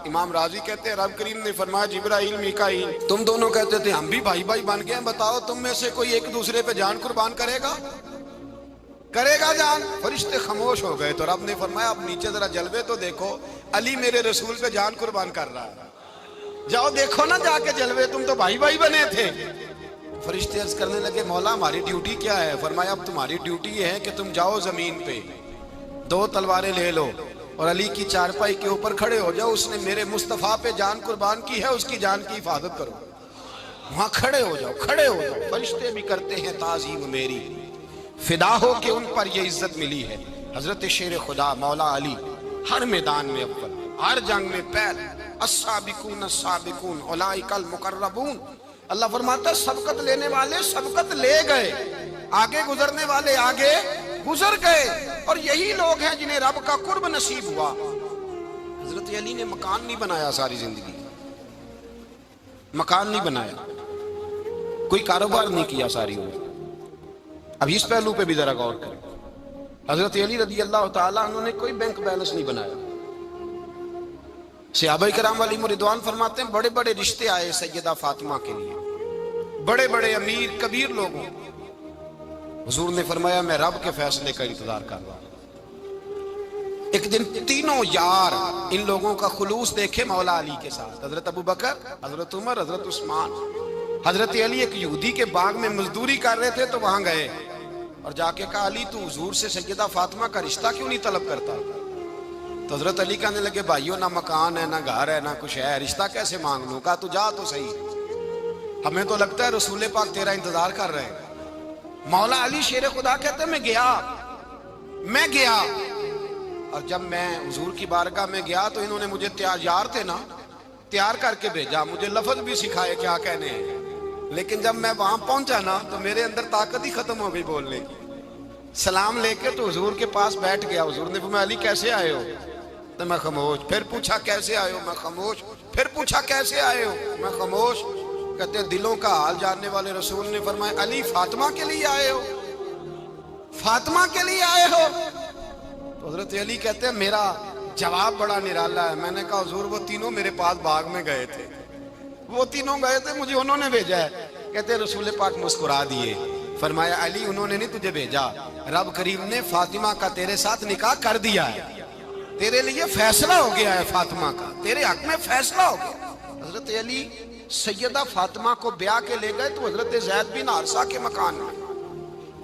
امام راضی کہتے ہیں رب کریم نے فرمایا جبرائیل میکائیل تم دونوں کہتے تھے ہم بھی بھائی بھائی بن گئے ہیں، بتاؤ تم میں سے کوئی ایک دوسرے پہ جان قربان کرے گا؟ کرے گا جان؟ فرشتے خاموش ہو گئے تو رب نے فرمایا اب نیچے ذرا جلوے تو دیکھو، علی میرے رسول پہ جان قربان کر رہا ہے، جاؤ دیکھو نا جا کے جلوے، تم تو بھائی بھائی بنے تھے۔ فرشتے عرض کرنے لگے مولا ہماری ڈیوٹی کیا ہے؟ فرمایا اب تمہاری ڈیوٹی یہ ہے کہ تم جاؤ زمین پہ 2 تلواریں لے لو اور علی کی چارپائی کے اوپر کھڑے ہو جاؤ، اس نے میرے مصطفیٰ پہ جان قربان کی ہے، اس کی جان کی حفاظت کرو۔ وہاں کھڑے ہو جاؤ، کھڑے ہو جاؤ۔ فرشتے بھی کرتے ہیں تعظیم میری، فدا ہو کہ ان پر یہ عزت ملی ہے۔ حضرت شیر خدا مولا علی ہر میدان میں اول، ہر جنگ میں پہل، السابقون السابقون اولئک المقربون۔ اللہ فرماتا ہے سبقت لینے والے سبقت لے گئے، آگے گزرنے والے آگے گزر گئے، اور یہی لوگ ہیں جنہیں رب کا قرب نصیب ہوا۔ حضرت علی نے مکان نہیں بنایا ساری زندگی، مکان نہیں بنایا، کوئی کاروبار نہیں کیا ساری عمر۔ اب اس پہلو پہ بھی ذرا غور کریں، حضرت علی رضی اللہ تعالیٰ عنہ نے کوئی بینک بیلنس نہیں بنایا۔ صحابہ کرام علیہم رضوان فرماتے ہیں بڑے بڑے رشتے آئے سیدہ فاطمہ کے لیے، بڑے بڑے امیر کبیر لوگوں، حضور نے فرمایا میں رب کے فیصلے کا انتظار کر رہا ہوں۔ ایک دن تینوں یار ان لوگوں کا خلوص دیکھے مولا علی کے ساتھ، حضرت ابو بکر، حضرت عمر، حضرت عثمان۔ حضرت علی ایک یہودی کے باغ میں مزدوری کر رہے تھے تو وہاں گئے اور جا کے کہا علی تو حضور سے سیدہ فاطمہ کا رشتہ کیوں نہیں طلب کرتا؟ تو حضرت علی کہنے لگے بھائیو نہ مکان ہے نہ گھر ہے نہ کچھ ہے، رشتہ کیسے مانگ لوں؟ کہا تو جا تو صحیح، ہمیں تو لگتا ہے رسول پاک تیرا انتظار کر رہے ہیں۔ مولا علی شیر خدا کہتے ہیں میں گیا اور جب میں حضور کی بارگاہ میں گیا تو انہوں نے مجھے یار تھے نا، تیار کر کے بھیجا، مجھے لفظ بھی سکھائے کیا کہنے ہیں، لیکن جب میں وہاں پہنچا نا تو میرے اندر طاقت ہی ختم ہو گئی بولنے کی۔ سلام لے کے تو حضور کے پاس بیٹھ گیا، حضور نے فرمایا علی کیسے آئے ہو؟ تو میں خاموش، پھر پوچھا کیسے آئے ہو؟ میں خاموش، پھر پوچھا کیسے آئے ہو؟ میں خاموش۔ کہتے ہیں دلوں کا حال جاننے والے رسول نے فرمایا علی فاطمہ کے لیے آئے ہو؟ فاطمہ کے لیے آئے ہو؟ تو حضرت علی کہتے ہیں میرا جواب بڑا نرالا ہے، میں نے کہا حضور وہ تینوں میرے پاس باغ میں گئے تھے، وہ تینوں گئے تھے، مجھے انہوں نے بھیجا ہے۔ کہتے ہیں رسول پاک مسکرا دیے، فرمایا علی انہوں نے نہیں تجھے بھیجا، رب کریم نے فاطمہ کا تیرے ساتھ نکاح کر دیا ہے، تیرے لیے فیصلہ ہو گیا ہے، فاطمہ کا تیرے حق میں فیصلہ ہو گیا۔ حضرت علی سیدہ فاطمہ کو بیاہ کے لے گئے تو حضرت زید بن حارثہ کے مکان میں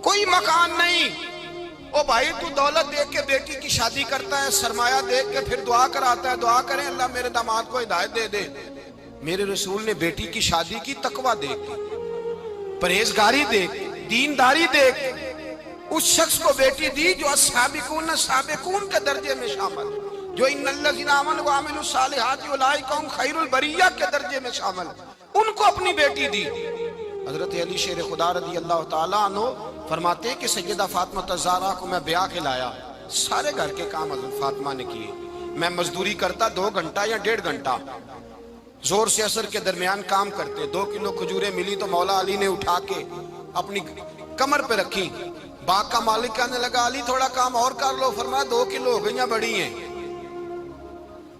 کوئی مکان نہیں۔ او بھائی تو دولت دیکھ کے بیٹی کی شادی کرتا ہے، سرمایہ دیکھ کے پھر دعا کراتا ہے، دعا کریں اللہ میرے داماد کو ہدایت دے دے۔ میرے رسول نے بیٹی کی شادی کی تقوی دیکھ کے، پرہیزگاری دیکھ کے، دینداری دیکھ کے، اس شخص کو بیٹی دی جو السابقون السابقون کے درجے میں شامل، جو ان الذین آمنوا وعملوا الصالحات اولئک هم خیر البریہ کے درجے میں شامل، ان کو اپنی بیٹی دی۔ حضرت علی شیر خدا رضی اللہ تعالیٰ عنہ فرماتے ہیں کہ سیدہ فاطمہ الزہرا کو میں بیاہ کے لایا، سارے گھر کے کام حضرت فاطمہ نے کیے، میں مزدوری کرتا 2 گھنٹہ یا 1.5 گھنٹہ، زور سے عصر کے درمیان کام کرتے، 2 کلو کھجوریں ملی تو مولا علی نے اٹھا کے اپنی کمر پہ رکھی۔ باغ کا مالک کہنے لگا علی تھوڑا کام اور کر لو، فرمایا 2 کلو ہو گئیں بڑی ہیں،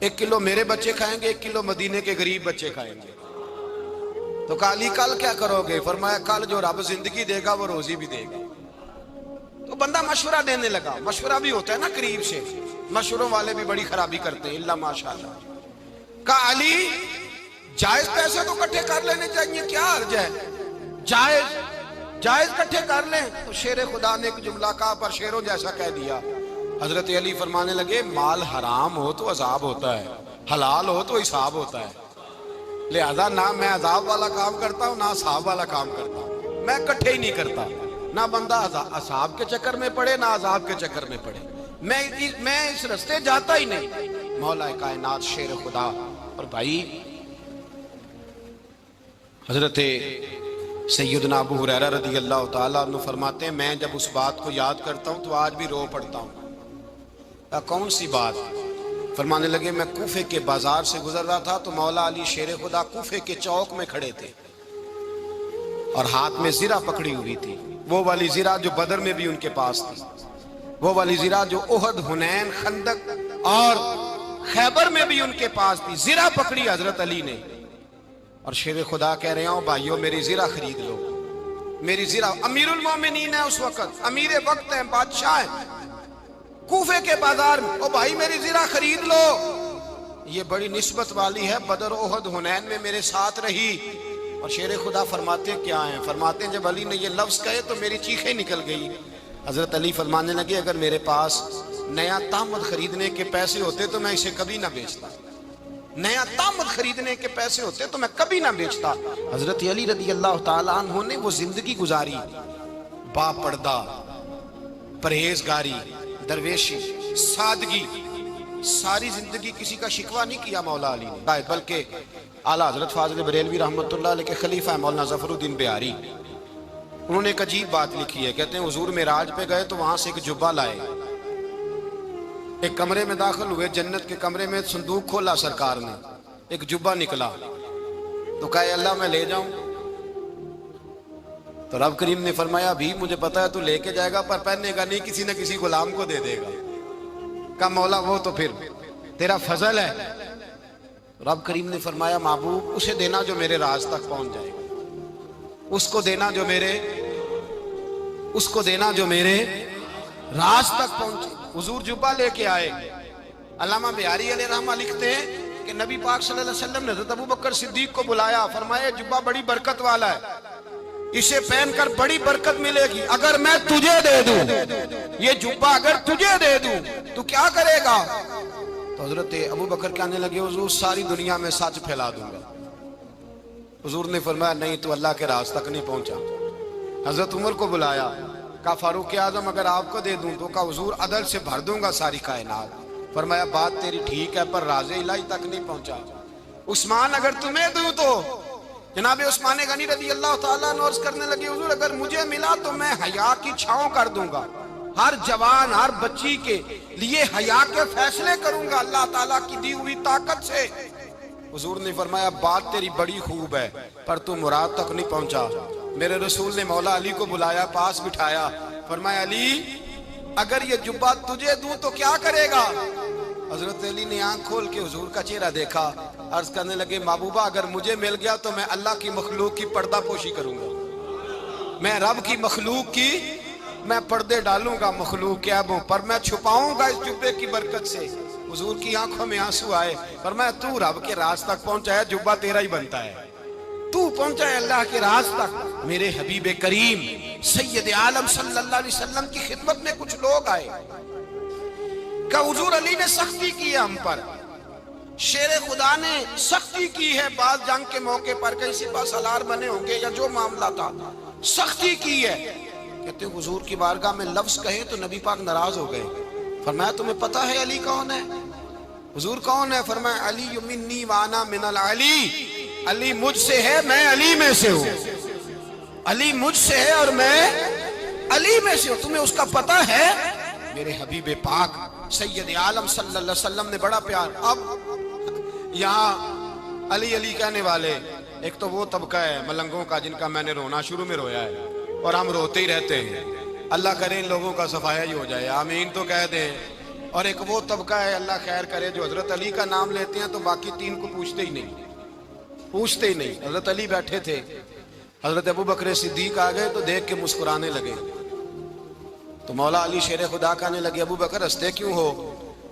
1 کلو میرے بچے کھائیں گے، 1 کلو مدینے کے غریب بچے کھائیں گے۔ تو کہا علی کل کیا کرو گے؟ فرمایا کل جو رب زندگی دے گا وہ روزی بھی دے گا۔ تو بندہ مشورہ دینے لگا، مشورہ بھی ہوتا ہے نا قریب سے، مشوروں والے بھی بڑی خرابی کرتے ہیں اللہ ماشاءاللہ۔ کہا علی جائز پیسے تو کٹھے کر لینے چاہیے، کیا حرج ہے، جائز کٹھے کر لیں۔ تو شیر خدا نے ایک جملہ کہا پر شیروں جیسا کہہ دیا۔ حضرت علی فرمانے لگے مال حرام ہو تو عذاب ہوتا ہے، حلال ہو تو حساب ہوتا ہے، لہذا نہ میں عذاب والا کام کرتا ہوں نہ حساب والا کام کرتا ہوں، میں کٹھے ہی نہیں کرتا، نہ بندہ عذاب کے چکر میں پڑے نہ عذاب کے چکر میں پڑے، میں اس رستے جاتا ہی نہیں۔ مولا کائنات شیر خدا۔ اور بھائی حضرت سیدنا ابو ہریرہ رضی اللہ تعالیٰ عنہ فرماتے ہیں میں جب اس بات کو یاد کرتا ہوں تو آج بھی رو پڑتا ہوں۔ کون سی بات؟ فرمانے لگے میں کوفے کے بازار سے گزر رہا تھا تو مولا علی شیر خدا کوفے کے چوک میں کھڑے تھے اور ہاتھ میں زرہ پکڑی ہوئی تھی، وہ والی زرہ جو بدر میں بھی ان کے پاس تھی، وہ والی زرہ جو احد، حنین، خندق اور خیبر میں بھی ان کے پاس تھی۔ زرہ پکڑی حضرت علی نے اور شیر خدا کہہ رہے ہوں بھائیو میری زرہ خرید لو، میری زرہ امیر المومنین ہے اس وقت، امیر وقت ہیں، بادشاہ ہیں، کوفے کے بازار میں، او بھائی میری زرہ خرید لو، یہ بڑی نسبت والی ہے، بدر احد حنین میں میرے ساتھ رہی۔ اور شیر خدا فرماتے کیا ہیں؟ فرماتے ہیں جب علی نے یہ لفظ کہے تو میری چیخیں نکل گئی۔ حضرت علی فرمانے لگے اگر میرے پاس نیا تامد خریدنے کے پیسے ہوتے تو میں اسے کبھی نہ بیچتا، نیا تامد خریدنے کے پیسے ہوتے تو میں کبھی نہ بیچتا۔ حضرت علی رضی اللہ تعالیٰ عنہ نے وہ زندگی گزاری، با پردہ، پرہیزگاری، درویشی، سادگی، ساری زندگی کسی کا شکوہ نہیں کیا مولا علی نے، بلکہ اعلیٰ حضرت فاضل بریلوی رحمۃ اللہ علیہ کے خلیفہ مولانا ظفر الدین بہاری، انہوں نے ایک عجیب بات لکھی ہے، کہتے ہیں حضور معراج پہ گئے تو وہاں سے ایک جبہ لائے، ایک کمرے میں داخل ہوئے، جنت کے کمرے میں صندوق کھولا سرکار نے، ایک جبہ نکلا تو کہا اللہ میں لے جاؤں؟ تو رب کریم نے فرمایا بھی مجھے پتا ہے تو لے کے جائے گا پر پہننے گا نہیں، کسی نہ کسی غلام کو دے دے گا۔ کہا مولا وہ تو پھر تیرا فضل ہے۔ رب کریم نے فرمایا محبوب اسے دینا جو میرے راز تک پہنچ جائے گا، اس کو دینا جو میرے راز تک پہنچے۔ حضور جبہ لے کے آئے۔ علامہ بہاری علیہ رحمہ لکھتے ہیں کہ نبی پاک صلی اللہ علیہ وسلم نے حضرت ابوبکر صدیق کو بلایا، فرمایا جبہ بڑی برکت والا ہے، اسے پہن کر بڑی برکت ملے گی، اگر میں تجھے دے دوں یہ جبہ، اگر تجھے دے دوں تو کیا کرے گا؟ تو حضرت ابوبکر کہنے لگے حضور ساری دنیا میں سچ پھیلا دوں گا۔ حضور نے فرمایا نہیں تو اللہ کے راز تک نہیں پہنچا۔ حضرت عمر کو بلایا، کہا فاروق اعظم اگر آپ کو دے دوں تو کہا حضور عدل سے بھر دوں گا ساری کائنات۔ فرمایا بات تیری ٹھیک ہے پر راز الہی تک نہیں پہنچا۔ عثمان اگر تمہیں دوں تو جناب عثمان غنی رضی اللہ تعالیٰ عنہ عرض کرنے لگے حضور اگر مجھے ملا تو میں حیا کی چھاؤں کر دوں گا، ہر جوان ہر بچی کے لیے حیا کے فیصلے کروں گا اللہ تعالیٰ کی دی ہوئی طاقت سے۔ حضور نے فرمایا بات تیری بڑی خوب ہے پر تو مراد تک نہیں پہنچا۔ میرے رسول نے مولا علی کو بلایا، پاس بٹھایا، فرمایا علی اگر یہ جبہ تجھے دوں تو کیا کرے گا؟ حضرت علی نے آنکھ کھول کے حضور کا چہرہ دیکھا، عرض کرنے لگے محبوبہ اگر مجھے مل گیا تو میں اللہ کی مخلوق کی پردہ پوشی کروں گا، میں رب کی مخلوق کی میں پردے ڈالوں گا مخلوق کے عیبوں پر، میں چھپاؤں گا اس جبے کی برکت سے۔ حضور کی آنکھوں میں آنسو آئے، فرمایا تو رب کے راز تک پہنچا ہے، جبہ تیرا ہی بنتا ہے، تو پہنچا ہے اللہ کے راز تک۔ میرے حبیب کریم سید عالم صلی اللہ علیہ وسلم کی خدمت میں کچھ لوگ آئے کہ حضور علی نے سختی کی ہے ہم پر، شیر خدا نے سختی کی ہے، بعض جنگ کے موقع پر کہیں سپاہ سالار بنے ہوں گے یا جو معاملہ تھا سختی کی ہے۔ کہتے ہیں حضور کی بارگاہ میں لفظ کہے تو نبی پاک ناراض ہو گئے۔ فرمایا تمہیں پتہ ہے علی کون ہے؟ حضور کون ہے؟ فرمایا علی منی وانا من العلی، علی مجھ سے ہے میں علی میں سے ہوں، علی مجھ سے ہے اور میں علی میں سے ہوں، تمہیں اس کا پتہ ہے؟ میرے حبیب پاک سید عالم صلی اللہ علیہ وسلم نے بڑا پیار۔ اب یہاں علی علی کہنے والے ایک تو وہ طبقہ ہے ملنگوں کا جن کا میں نے رونا شروع میں رویا ہے اور ہم روتے ہی رہتے ہیں، اللہ کرے ان لوگوں کا صفایا ہی ہو جائے، آمین تو کہہ دیں۔ اور ایک وہ طبقہ ہے اللہ خیر کرے جو حضرت علی کا نام لیتے ہیں تو باقی تین کو پوچھتے ہی نہیں۔ حضرت علی بیٹھے تھے، حضرت ابوبکر صدیق آ گئے تو دیکھ کے مسکرانے لگے، تو مولا علی شیر خدا کہنے لگے ابوبکر ہنستے کیوں ہو؟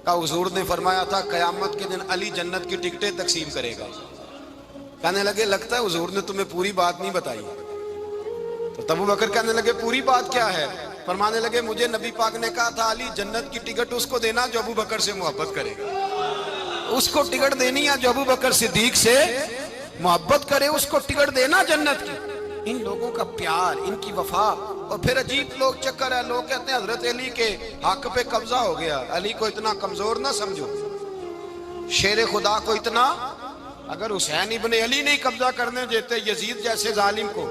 کہا حضور نے فرمایا تھا قیامت کے دن علی جنت کی ٹکٹیں تقسیم کرے گا۔ کہنے لگے لگتا ہے حضور نے تمہیں پوری بات نہیں بتائی۔ تو ابوبکر کہنے لگے پوری بات کیا ہے؟ فرمانے لگے مجھے نبی پاک نے کہا تھا علی جنت کی ٹکٹ اس کو دینا جو ابوبکر سے محبت کرے گا، اس کو ٹکٹ دینی ہے جو ابوبکر صدیق سے محبت کرے، اس کو ٹکٹ دینا جنت کی۔ ان لوگوں کا پیار، ان کی وفا، اور پھر عجیب لوگ چکر ہے، لوگ کہتے ہیں حضرت علی کے حق پہ قبضہ ہو گیا، علی کو اتنا کمزور نہ سمجھو، شیر خدا کو اتنا، اگر حسین ابن علی نہیں قبضہ کرنے دیتے یزید جیسے ظالم کو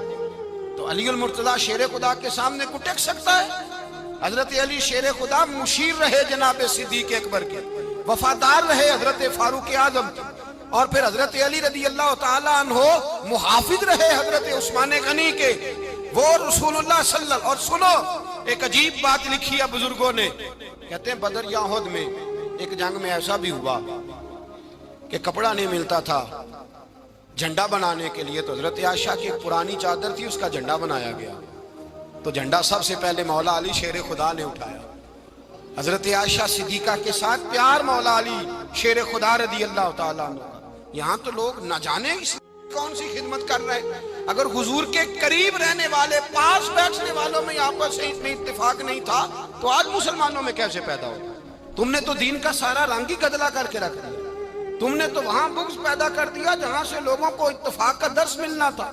تو علی المرتضیٰ شیر خدا کے سامنے کو ٹک سکتا ہے؟ حضرت علی شیر خدا مشیر رہے جناب صدیق اکبر کے، وفادار رہے حضرت فاروق اعظم کے، اور پھر حضرت علی رضی اللہ تعالیٰ عنہ محافظ رہے حضرت عثمان غنی کے، وہ رسول اللہ صلی اللہ علیہ وسلم۔ اور سنو ایک عجیب بات لکھی ہے بزرگوں نے، کہتے ہیں بدر یا احد میں ایک جنگ میں ایسا بھی ہوا کہ کپڑا نہیں ملتا تھا، جھنڈا بنانے کے لیے تو حضرت عائشہ کی ایک پرانی چادر تھی، اس کا جھنڈا بنایا گیا۔ تو جھنڈا سب سے پہلے مولا علی شیر خدا نے اٹھایا۔ حضرت عائشہ صدیقہ کے ساتھ پیار مولا علی شیر خدا رضی اللہ تعالیٰ عنہ۔ یہاں تو لوگ نہ جانے اس کون سی خدمت کر رہے ہیں۔ اگر حضور کے قریب رہنے والے، پاس بیٹھنے والوں میں آپس میں اتفاق نہیں تھا تو آج مسلمانوں میں کیسے پیدا ہو؟ تم نے تو دین کا سارا رنگ ہی گدلا کر کے رکھ دیا۔ تم نے تو وہاں بغض پیدا کر دیا جہاں سے لوگوں کو اتفاق کا درس ملنا تھا،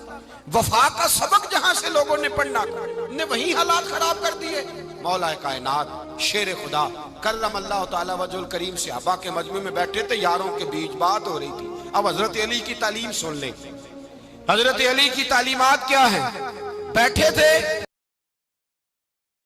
وفا کا سبق جہاں سے لوگوں نے پڑھنا تھا، نے وہی حالات خراب کر دیے۔ مولا کائنات شیر خدا کرم اللہ تعالیٰ وجہ الکریم صحابہ کے مجمع میں بیٹھے تھے، یاروں کے بیچ بات ہو رہی تھی۔ اب حضرت علی کی تعلیم سن لیں۔ حضرت علی کی تعلیمات کیا ہیں؟ بیٹھے تھے